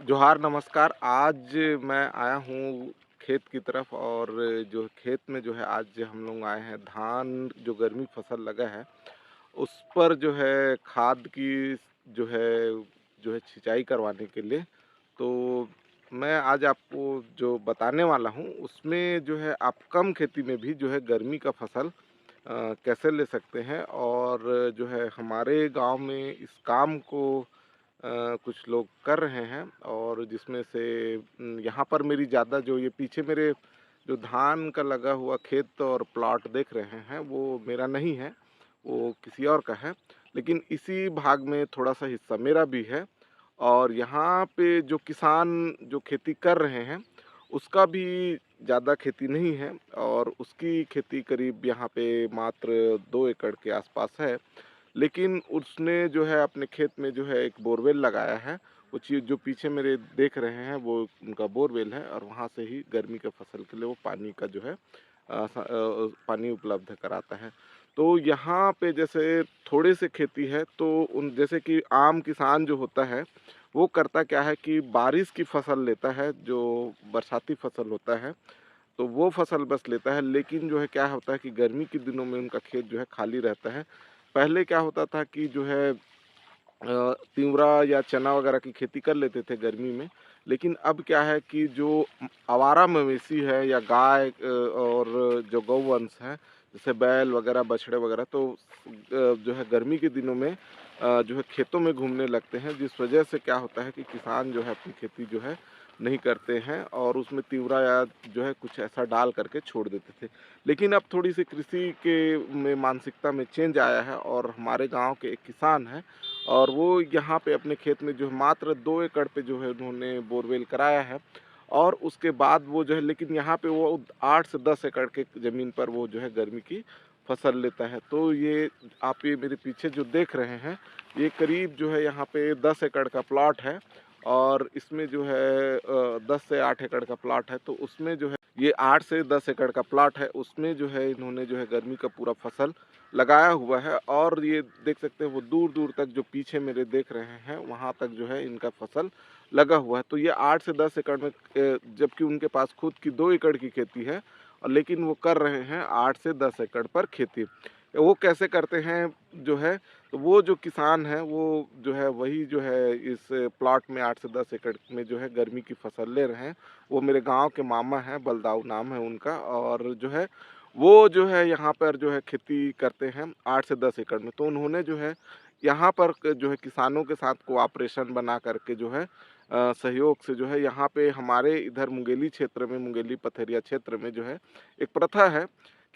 जोहार नमस्कार। आज मैं आया हूँ खेत की तरफ और जो खेत में जो है आज हम लोग आए हैं धान जो गर्मी फसल लगा है, उस पर जो है खाद की जो है सिंचाई करवाने के लिए। तो मैं आज आपको जो बताने वाला हूँ उसमें जो है आप कम खेती में भी जो है गर्मी का फसल कैसे ले सकते हैं और जो है हमारे गाँव में इस काम को कुछ लोग कर रहे हैं और जिसमें से यहाँ पर मेरी ज़्यादा जो ये पीछे मेरे जो धान का लगा हुआ खेत और प्लॉट देख रहे हैं वो मेरा नहीं है, वो किसी और का है। लेकिन इसी भाग में थोड़ा-सा हिस्सा मेरा भी है और यहाँ पे जो किसान जो खेती कर रहे हैं, उसका भी ज़्यादा खेती नहीं है और उसकी खेती करीब यहाँ पे मात्र 2 एकड़ के आसपास है। लेकिन उसने जो है अपने खेत में जो है एक बोरवेल लगाया है। वो चीज़ जो पीछे मेरे देख रहे हैं वो उनका बोरवेल है और वहाँ से ही गर्मी के फसल के लिए वो पानी का जो है पानी उपलब्ध कराता है। तो यहाँ पे जैसे थोड़े से खेती है तो उन जैसे कि आम किसान जो होता है, वो करता क्या है कि बारिश की फसल लेता है, जो बरसाती फसल होता है, तो वो फसल बस लेता है। लेकिन जो है क्या होता है कि गर्मी के दिनों में उनका खेत जो है खाली रहता है। पहले क्या होता था कि जो है तिंवरा या चना वगैरह की खेती कर लेते थे गर्मी में। लेकिन अब क्या है कि जो आवारा मवेशी है या गाय और जो गौवंश हैं, जैसे बैल वगैरह, बछड़े वगैरह, तो जो है गर्मी के दिनों में जो है खेतों में घूमने लगते हैं, जिस वजह से क्या होता है कि किसान जो है अपनी खेती जो है नहीं करते हैं और उसमें तिंवरा या जो है कुछ ऐसा डाल करके छोड़ देते थे। लेकिन अब थोड़ी-सी कृषि के में मानसिकता में चेंज आया है और हमारे गाँव के एक किसान हैं और वो यहाँ पे अपने खेत में जो है मात्र 2 एकड़ पे जो है उन्होंने बोरवेल कराया है और उसके बाद वो जो है, लेकिन यहाँ पे वो 8 से 10 एकड़ के ज़मीन पर वो जो है गर्मी की फसल लेता है। तो ये मेरे पीछे जो देख रहे हैं, ये करीब जो है यहाँ पे 10 एकड़ का प्लॉट है और इसमें जो है 10 से 8 एकड़ का प्लॉट है, तो उसमें जो है ये 8 से 10 एकड़ का प्लॉट है, उसमें जो है इन्होंने जो है गर्मी का पूरा फसल लगाया हुआ है और ये देख सकते हैं वो दूर-दूर तक जो पीछे मेरे देख रहे हैं, वहाँ तक जो है इनका फसल लगा हुआ है। तो ये 8 से 10 एकड़ में जबकि उनके पास खुद की 2 एकड़ की खेती है और लेकिन वो कर रहे हैं 8 से 10 एकड़ पर खेती। वो कैसे करते हैं जो है, तो वो जो किसान हैं वो जो है वही जो है इस प्लॉट में 8 से 10 एकड़ में जो है गर्मी की फसल ले रहे हैं। वो मेरे गाँव के मामा हैं, बलदाऊ नाम है उनका और जो है वो जो है यहाँ पर जो है खेती करते हैं 8 से 10 एकड़ में। तो उन्होंने जो है यहाँ पर जो है किसानों के साथ कोऑपरेशन बना करके जो है सहयोग से जो है यहाँ पे हमारे इधर मुंगेली क्षेत्र में, मुंगेली पथरिया क्षेत्र में जो है एक प्रथा है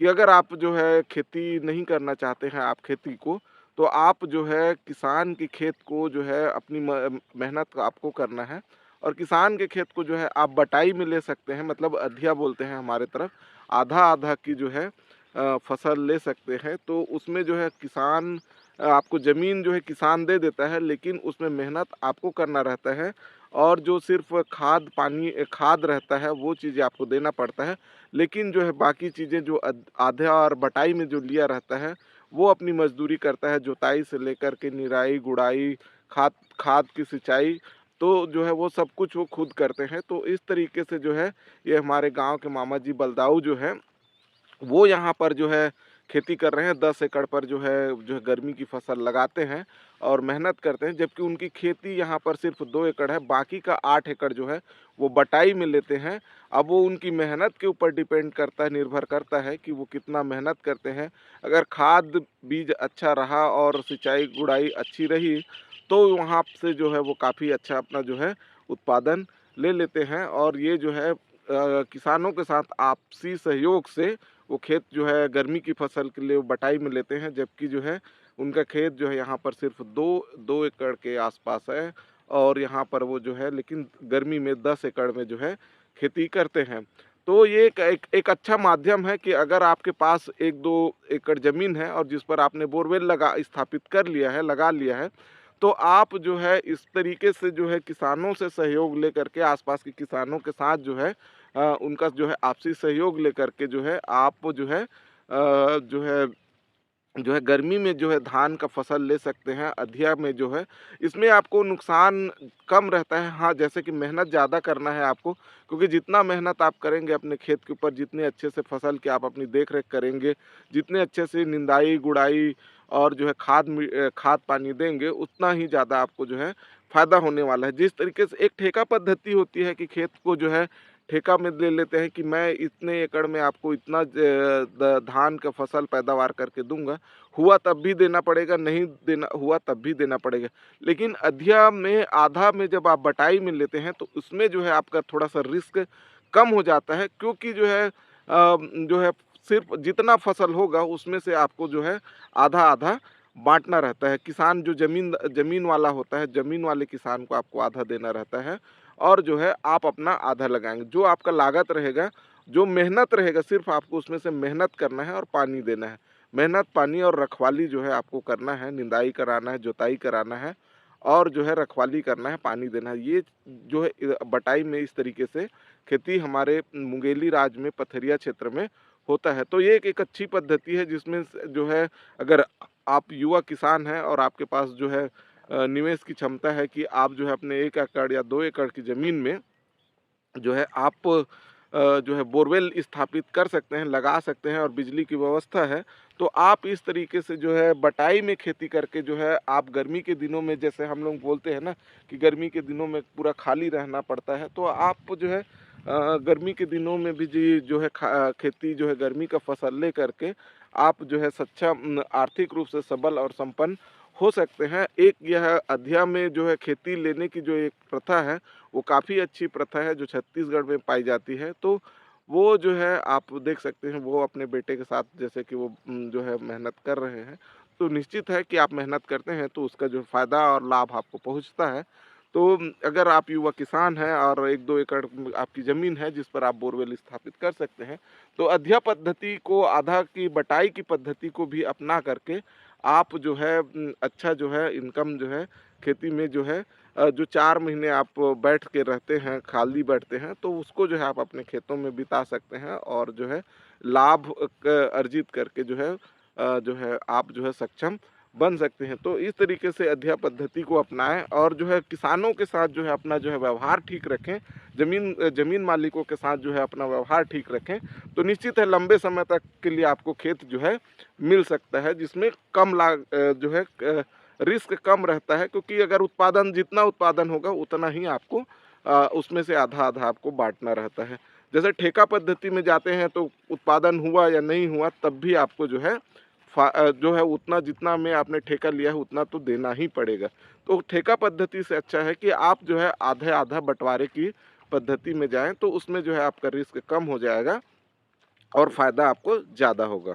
कि अगर आप जो है खेती नहीं करना चाहते हैं आप खेती को, तो आप जो है किसान के खेत को जो है अपनी मेहनत आपको करना है और किसान के खेत को जो है आप बटाई में ले सकते हैं, मतलब अधिया बोलते हैं हमारे तरफ। आधा-आधा की जो है फसल ले सकते हैं। तो उसमें जो है किसान आपको ज़मीन जो है किसान दे देता है, लेकिन उसमें मेहनत आपको करना रहता है और जो सिर्फ़ खाद पानी खाद रहता है वो चीज़ें आपको देना पड़ता है। लेकिन जो है बाकी चीज़ें जो आधा और बटाई में जो लिया रहता है, वो अपनी मज़दूरी करता है, जुताई से लेकर के निराई, गुड़ाई, खाद खाद की सिंचाई, तो जो है वो सब कुछ वो खुद करते हैं। तो इस तरीके से जो है ये हमारे गाँव के मामा जी बलदाऊ जो हैं, वो यहाँ पर जो है खेती कर रहे हैं। 10 एकड़ पर जो है गर्मी की फसल लगाते हैं और मेहनत करते हैं, जबकि उनकी खेती यहाँ पर सिर्फ 2 एकड़ है, बाकी का 8 एकड़ जो है वो बटाई में लेते हैं। अब वो उनकी मेहनत के ऊपर डिपेंड करता है, निर्भर करता है कि वो कितना मेहनत करते हैं। अगर खाद बीज अच्छा रहा और सिंचाई गुड़ाई अच्छी रही, तो वहाँ से जो है वो काफ़ी अच्छा अपना जो है उत्पादन ले लेते हैं और ये जो है किसानों के साथ आपसी सहयोग से वो खेत जो है गर्मी की फसल के लिए वो बटाई में लेते हैं, जबकि जो है उनका खेत जो है यहाँ पर सिर्फ 2 एकड़ के आसपास है और यहाँ पर वो जो है लेकिन गर्मी में 10 एकड़ में जो है खेती करते हैं। तो ये एक अच्छा माध्यम है कि अगर आपके पास 1-2 एकड़ ज़मीन है और जिस पर आपने बोरवेल लगा स्थापित कर लिया है, लगा लिया है, तो आप जो है इस तरीके से जो है किसानों से सहयोग लेकर के, आस-पास के किसानों के साथ जो है उनका जो है आपसी सहयोग लेकर के जो है आप जो है जो है गर्मी में जो है धान का फसल ले सकते हैं। अधिया में जो है इसमें आपको नुकसान कम रहता है। हाँ, जैसे कि मेहनत ज़्यादा करना है आपको, क्योंकि जितना मेहनत आप करेंगे अपने खेत के ऊपर, जितने अच्छे से फसल की आप अपनी देख-रेख करेंगे, जितने अच्छे से निंदाई, गुड़ाई और जो है खाद पानी देंगे, उतना ही ज़्यादा आपको जो है फ़ायदा होने वाला है। जिस तरीके से एक ठेका पद्धति होती है कि खेत को जो है ठेका में ले लेते हैं कि मैं इतने एकड़ में आपको इतना धान का फसल पैदावार करके दूँगा। हुआ तब भी देना पड़ेगा, नहीं देना हुआ तब भी देना पड़ेगा। लेकिन अधिया में आधा में जब आप बटाई में लेते हैं तो उसमें जो है आपका थोड़ा-सा रिस्क कम हो जाता है, क्योंकि जो है सिर्फ़ जितना फसल होगा उसमें से आपको जो है आधा-आधा बाँटना रहता है। किसान जो ज़मीन ज़मीन वाला होता है, ज़मीन वाले किसान को आपको आधा देना रहता है और जो है आप अपना आधा लगाएँगे। जो आपका लागत रहेगा, जो मेहनत रहेगा, सिर्फ़ आपको उसमें से मेहनत करना है और पानी देना है। मेहनत, पानी और रखवाली जो है आपको करना है, निंदाई कराना है, जोताई कराना है और जो है रखवाली करना है, पानी देना है। ये जो है बटाई में इस तरीके से खेती हमारे मुंगेली राज्य में पथरिया क्षेत्र में होता है। तो ये एक अच्छी पद्धति है जिसमें जो है अगर आप युवा किसान हैं और आपके पास जो है निवेश की क्षमता है कि आप जो है अपने 1 एकड़ या 2 एकड़ की ज़मीन में जो है आप जो है बोरवेल स्थापित कर सकते हैं, लगा सकते हैं और बिजली की व्यवस्था है, तो आप इस तरीके से जो है बटाई में खेती करके जो है आप गर्मी के दिनों में, जैसे हम लोग बोलते हैं ना कि गर्मी के दिनों में पूरा खाली रहना पड़ता है, तो आप जो है गर्मी के दिनों में भी जी जो है खेती जो है गर्मी का फसल ले करके आप जो है सक्षम आर्थिक रूप से सबल और संपन्न हो सकते हैं। एक यह अधिया में जो है खेती लेने की जो एक प्रथा है, वो काफ़ी अच्छी प्रथा है जो छत्तीसगढ़ में पाई जाती है। तो वो जो है आप देख सकते हैं, वो अपने बेटे के साथ जैसे कि वो जो है मेहनत कर रहे हैं। तो निश्चित है कि आप मेहनत करते हैं तो उसका जो फ़ायदा और लाभ आपको पहुँचता है। तो अगर आप युवा किसान हैं और 1-2 एकड़ आपकी ज़मीन है जिस पर आप बोरवेल स्थापित कर सकते हैं, तो अधिया पद्धति को, आधा की बटाई की पद्धति को भी अपना करके आप जो है अच्छा जो है इनकम जो है खेती में जो है जो 4 महीने आप बैठ के रहते हैं, खाली बैठते हैं, तो उसको जो है आप अपने खेतों में बिता सकते हैं और जो है लाभ अर्जित करके जो है आप जो है सक्षम बन सकते हैं। तो इस तरीके से अधिया पद्धति को अपनाएँ और जो है किसानों के साथ जो है अपना जो है व्यवहार ठीक रखें, ज़मीन मालिकों के साथ जो है अपना व्यवहार ठीक रखें, तो निश्चित है लंबे समय तक के लिए आपको खेत जो है मिल सकता है, जिसमें जो है रिस्क कम रहता है, क्योंकि अगर जितना उत्पादन होगा उतना ही आपको उसमें से आधा-आधा आपको बाँटना रहता है। जैसे ठेका पद्धति में जाते हैं तो उत्पादन हुआ या नहीं हुआ तब भी आपको जो है जो है उतना जितना में आपने ठेका लिया है उतना तो देना ही पड़ेगा। तो ठेका पद्धति से अच्छा है कि आप जो है आधे-आधा बँटवारे की पद्धति में जाएँ, तो उसमें जो है आपका रिस्क कम हो जाएगा और फ़ायदा आपको ज़्यादा होगा।